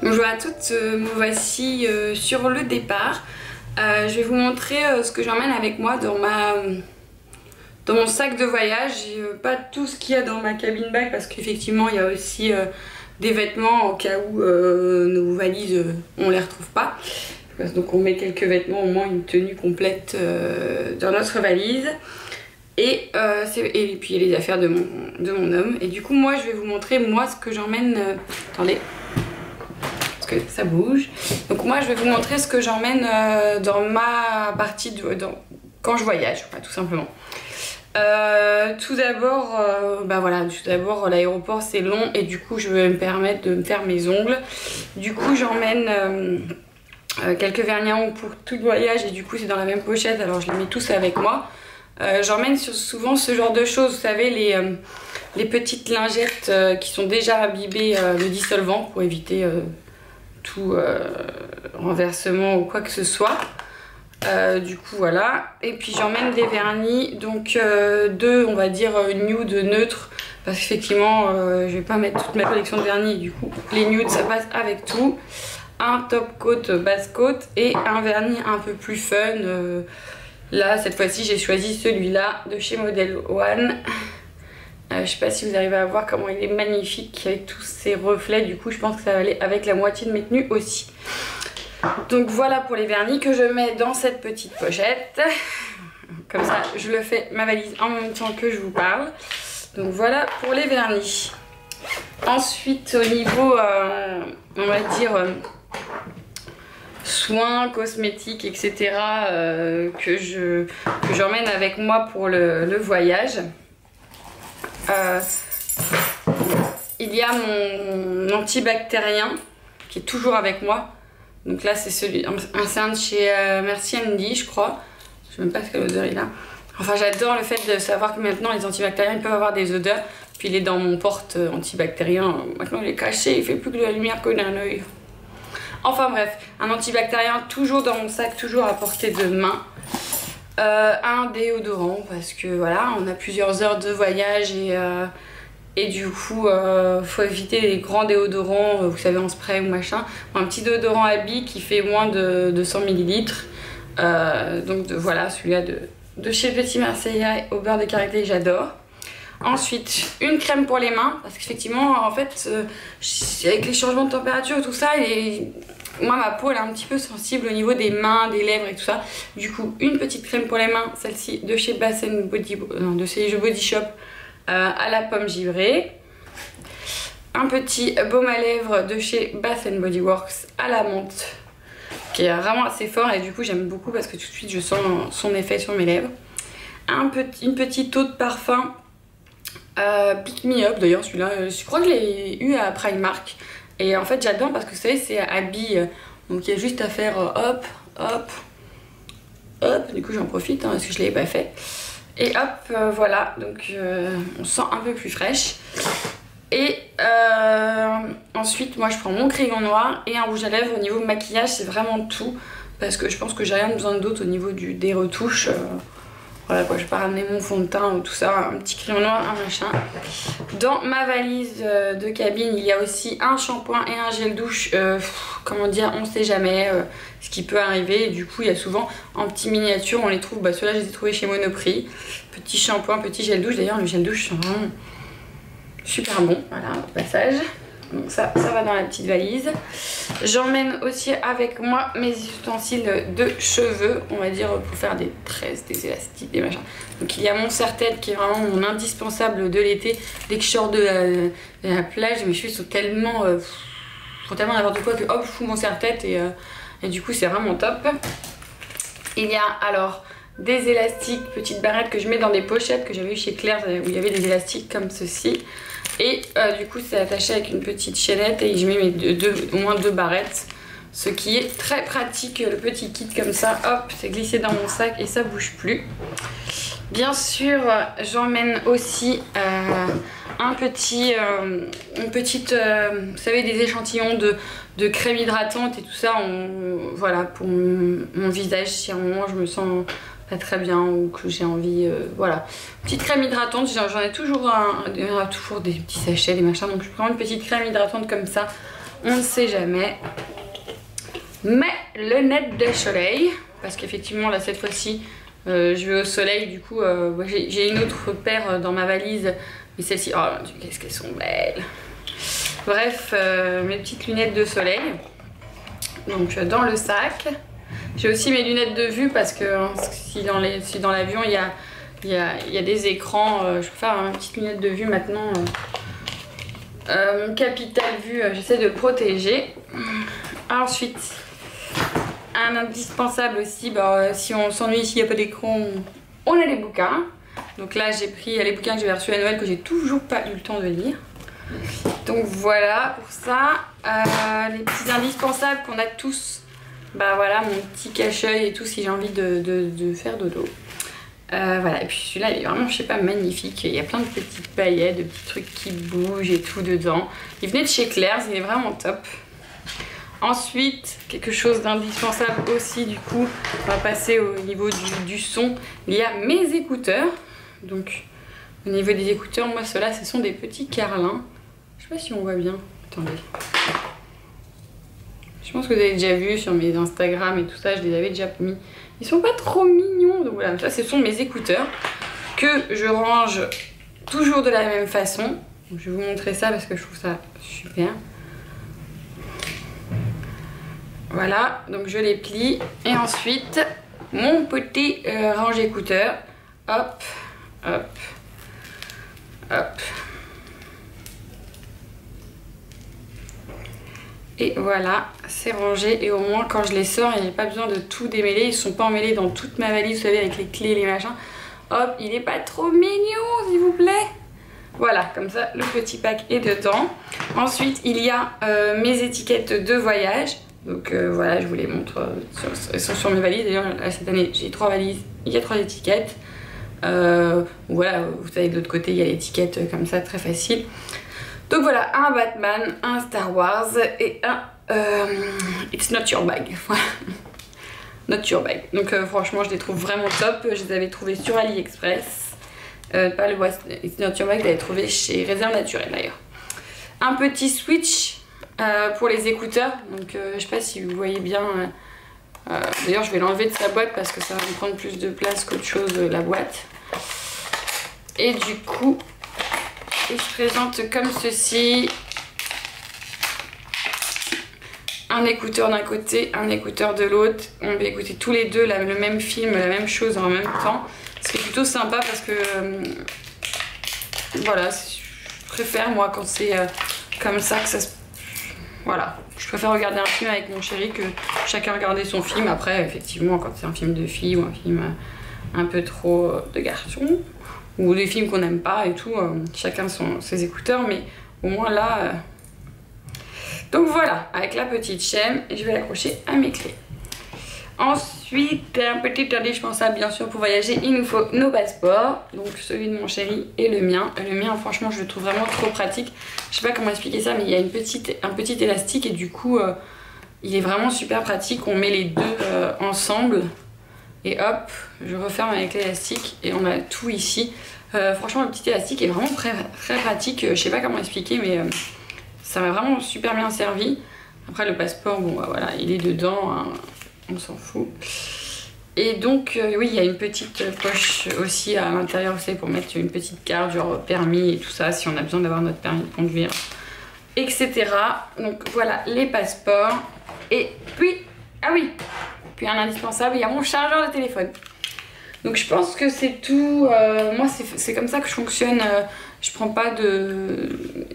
Bonjour à toutes, me voici sur le départ. Je vais vous montrer ce que j'emmène avec moi dans mon sac de voyage. Pas tout ce qu'il y a dans ma cabine bag parce qu'effectivement il y a aussi des vêtements au cas où nos valises on les retrouve pas. Donc on met quelques vêtements, au moins une tenue complète dans notre valise. Et puis il y a les affaires de mon homme. Et du coup moi je vais vous montrer moi ce que j'emmène. Attendez. Que ça bouge. Donc moi je vais vous montrer ce que j'emmène dans ma partie quand je voyage, tout simplement. Tout d'abord, tout d'abord l'aéroport c'est long et du coup je vais me permettre de me faire mes ongles. Du coup j'emmène quelques vernis à ongles pour tout le voyage et du coup c'est dans la même pochette, alors je les mets tous avec moi. J'emmène souvent ce genre de choses, vous savez, les petites lingettes qui sont déjà imbibées de dissolvant pour éviter tout renversement ou quoi que ce soit. Du coup voilà, et puis j'emmène des vernis, donc deux, on va dire nude neutre, parce qu'effectivement je vais pas mettre toute ma collection de vernis, du coup les nudes ça passe avec tout. Un top coat, base coat et un vernis un peu plus fun. Là cette fois-ci j'ai choisi celui-là de chez Model One. Je sais pas si vous arrivez à voir comment il est magnifique avec tous ces reflets, du coup je pense que ça va aller avec la moitié de mes tenues aussi. Donc voilà pour les vernis que je mets dans cette petite pochette. Comme ça je le fais ma valise en même temps que je vous parle. Donc voilà pour les vernis. Ensuite au niveau on va dire soins, cosmétiques, etc. Que j'emmène avec moi pour le voyage. Il y a mon antibactérien qui est toujours avec moi. Donc là c'est un de chez Merci Andy je crois. Je sais même pas quelle odeur il a. Enfin j'adore le fait de savoir que maintenant les antibactériens ils peuvent avoir des odeurs. Puis il est dans mon porte antibactérien. Maintenant il est caché, il fait plus que de la lumière que d'un œil. Enfin bref, un antibactérien toujours dans mon sac, toujours à portée de main. Un déodorant parce que voilà on a plusieurs heures de voyage et du coup faut éviter les grands déodorants, vous savez en spray ou machin. Un petit déodorant à billes qui fait moins de 100 ml. Donc voilà celui-là de chez Petit Marseillais au beurre de karité, j'adore. Ensuite une crème pour les mains parce qu'effectivement en fait avec les changements de température et tout ça moi ma peau elle est un petit peu sensible au niveau des mains, des lèvres et tout ça. Du coup une petite crème pour les mains, celle-ci de chez de chez Body Shop à la pomme givrée. Un petit baume à lèvres de chez Bath Body Works à la menthe qui est vraiment assez fort et du coup j'aime beaucoup parce que tout de suite je sens son effet sur mes lèvres. Une petite eau de parfum Pick Me Up, d'ailleurs celui-là je crois que je l'ai eu à Primark. Et en fait j'adore parce que vous savez c'est à billes, donc il y a juste à faire hop, hop, hop, du coup j'en profite parce que je ne l'avais pas fait. Et hop, voilà, donc on se sent un peu plus fraîche. Et ensuite moi je prends mon crayon noir et un rouge à lèvres. Au niveau maquillage c'est vraiment tout, parce que je pense que j'ai rien besoin d'autre au niveau des retouches. Voilà quoi, je vais pas ramener mon fond de teint ou tout ça, un petit crayon noir, un machin. Dans ma valise de cabine, il y a aussi un shampoing et un gel douche. Comment dire, on sait jamais ce qui peut arriver. Et du coup, il y a souvent en petite miniature, on les trouve. Ceux-là, je les ai trouvés chez Monoprix. Petit shampoing, petit gel douche. D'ailleurs, le gel douche, c'est vraiment super bon. Voilà, au passage. Donc ça va dans la petite valise. J'emmène aussi avec moi mes ustensiles de cheveux, on va dire pour faire des tresses, des élastiques, des machins. Donc il y a mon serre-tête qui est vraiment mon indispensable de l'été. Dès que je sors de la plage, mes cheveux sont tellement n'importe quoi que hop, je fous mon serre-tête et du coup c'est vraiment top. Il y a alors des élastiques, petites barrettes que je mets dans des pochettes que j'avais eu chez Claire où il y avait des élastiques comme ceci. Et du coup c'est attaché avec une petite chaînette et je mets au moins deux barrettes. Ce qui est très pratique, le petit kit comme ça, hop, c'est glissé dans mon sac et ça bouge plus. Bien sûr j'emmène aussi une petite, vous savez, des échantillons de crème hydratante et tout ça, voilà, pour mon visage si à un moment je me sens pas très bien ou que j'ai envie, voilà. Petite crème hydratante, j'en ai toujours toujours des petits sachets, des machins, donc je prends une petite crème hydratante comme ça on ne sait jamais. Mes lunettes de soleil, parce qu'effectivement là cette fois-ci je vais au soleil, du coup j'ai une autre paire dans ma valise, mais celle-ci, oh mon Dieu, qu'est-ce qu'elles sont belles. Bref, mes petites lunettes de soleil, donc dans le sac. J'ai aussi mes lunettes de vue parce que si dans l'avion il y a des écrans, je peux faire une petite lunette de vue maintenant. Mon capital vue, j'essaie de le protéger. Ensuite, un indispensable aussi, si on s'ennuie, s'il n'y a pas d'écran, on a les bouquins. Donc là j'ai pris les bouquins que j'avais reçus à Noël que j'ai toujours pas eu le temps de lire. Donc voilà pour ça. Les petits indispensables qu'on a tous. Bah voilà, mon petit cache-œil et tout si j'ai envie de faire dodo. Voilà, et puis celui-là il est vraiment, je sais pas, magnifique. Il y a plein de petites paillettes, de petits trucs qui bougent et tout dedans. Il venait de chez Claire's, il est vraiment top. Ensuite, quelque chose d'indispensable aussi, du coup, on va passer au niveau du son. Il y a mes écouteurs. Donc, au niveau des écouteurs, moi, ceux-là, ce sont des petits carlins. Je sais pas si on voit bien. Attendez. Je pense que vous avez déjà vu sur mes Instagram et tout ça, je les avais déjà mis. Ils sont pas trop mignons. Donc voilà, ça, ce sont mes écouteurs que je range toujours de la même façon. Donc, je vais vous montrer ça parce que je trouve ça super. Voilà, donc je les plie et ensuite mon petit range écouteurs, hop, hop, hop. Et voilà, c'est rangé et au moins quand je les sors, il n'y a pas besoin de tout démêler, ils ne sont pas emmêlés dans toute ma valise, vous savez, avec les clés et les machins. Hop, il n'est pas trop mignon, s'il vous plaît. Voilà, comme ça, le petit pack est dedans. Ensuite, il y a mes étiquettes de voyage. Donc voilà, je vous les montre, elles sont sur mes valises. D'ailleurs, cette année, j'ai 3 valises, il y a 3 étiquettes. Voilà, vous savez, de l'autre côté, il y a l'étiquette comme ça, très facile. Donc voilà, un Batman, un Star Wars et un It's Not Your Bag. Not Your Bag. Donc franchement, je les trouve vraiment top. Je les avais trouvés sur AliExpress. Pas le It's Not Your Bag, je l'avais trouvé chez Réserve Naturelle d'ailleurs. Un petit switch pour les écouteurs, donc je sais pas si vous voyez bien, d'ailleurs je vais l'enlever de sa boîte parce que ça va me prendre plus de place qu'autre chose la boîte. Et du coup il se présente comme ceci, un écouteur d'un côté, un écouteur de l'autre. On va écouter tous les deux le même film, la même chose en même temps, ce qui est plutôt sympa parce que voilà, je préfère moi quand c'est comme ça que ça se... Voilà, je préfère regarder un film avec mon chéri que chacun regarder son film. Après, effectivement, quand c'est un film de fille ou un film un peu trop de garçon, ou des films qu'on n'aime pas et tout, chacun ses écouteurs, mais au moins là... Donc voilà, avec la petite chaîne, je vais l'accrocher à mes clés. Ensuite, un petit indispensable, bien sûr, pour voyager, il nous faut nos passeports. Donc celui de mon chéri et le mien. Le mien, franchement, je le trouve vraiment trop pratique. Je sais pas comment expliquer ça, mais il y a un petit élastique et du coup, il est vraiment super pratique. On met les deux ensemble et hop, je referme avec l'élastique et on a tout ici. Franchement, le petit élastique est vraiment très, très pratique. Je sais pas comment expliquer, mais ça m'a vraiment super bien servi. Après, le passeport, bon, bah, voilà, il est dedans, hein. On s'en fout. Et donc, oui, il y a une petite poche aussi à l'intérieur, vous savez, pour mettre une petite carte, genre permis et tout ça, si on a besoin d'avoir notre permis de conduire, etc. Donc voilà, les passeports. Et puis, ah oui, puis un indispensable, il y a mon chargeur de téléphone. Donc je pense que c'est tout. Moi, c'est comme ça que je fonctionne. Je prends pas de...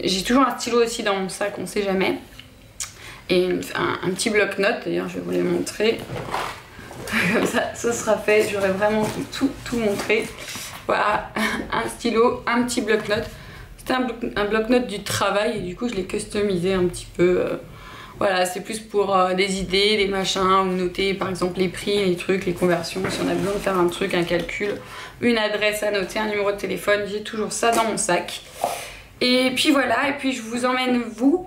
J'ai toujours un stylo aussi dans mon sac, on sait jamais. Et un petit bloc-notes, d'ailleurs je vais vous les montrer. Comme ça, ce sera fait, j'aurai vraiment tout montré. Voilà, un stylo, un petit bloc-notes. C'était un bloc-notes du travail et du coup je l'ai customisé un petit peu. Voilà, c'est plus pour des idées, des machins, ou noter par exemple les prix, les trucs, les conversions. Si on a besoin de faire un truc, un calcul, une adresse à noter, un numéro de téléphone, j'ai toujours ça dans mon sac. Et puis voilà, et puis je vous emmène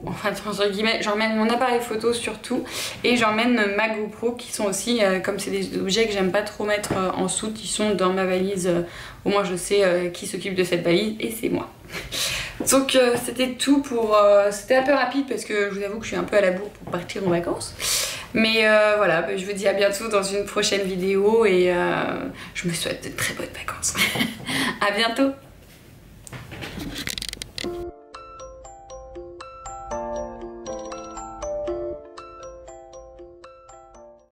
enfin entre guillemets, j'emmène mon appareil photo surtout, et j'emmène ma GoPro qui sont aussi, comme c'est des objets que j'aime pas trop mettre en soute, ils sont dans ma valise, au moins je sais qui s'occupe de cette valise, et c'est moi. Donc c'était tout pour... c'était un peu rapide parce que je vous avoue que je suis un peu à la bourre pour partir en vacances. Mais voilà, je vous dis à bientôt dans une prochaine vidéo et je me souhaite de très bonnes vacances. À bientôt.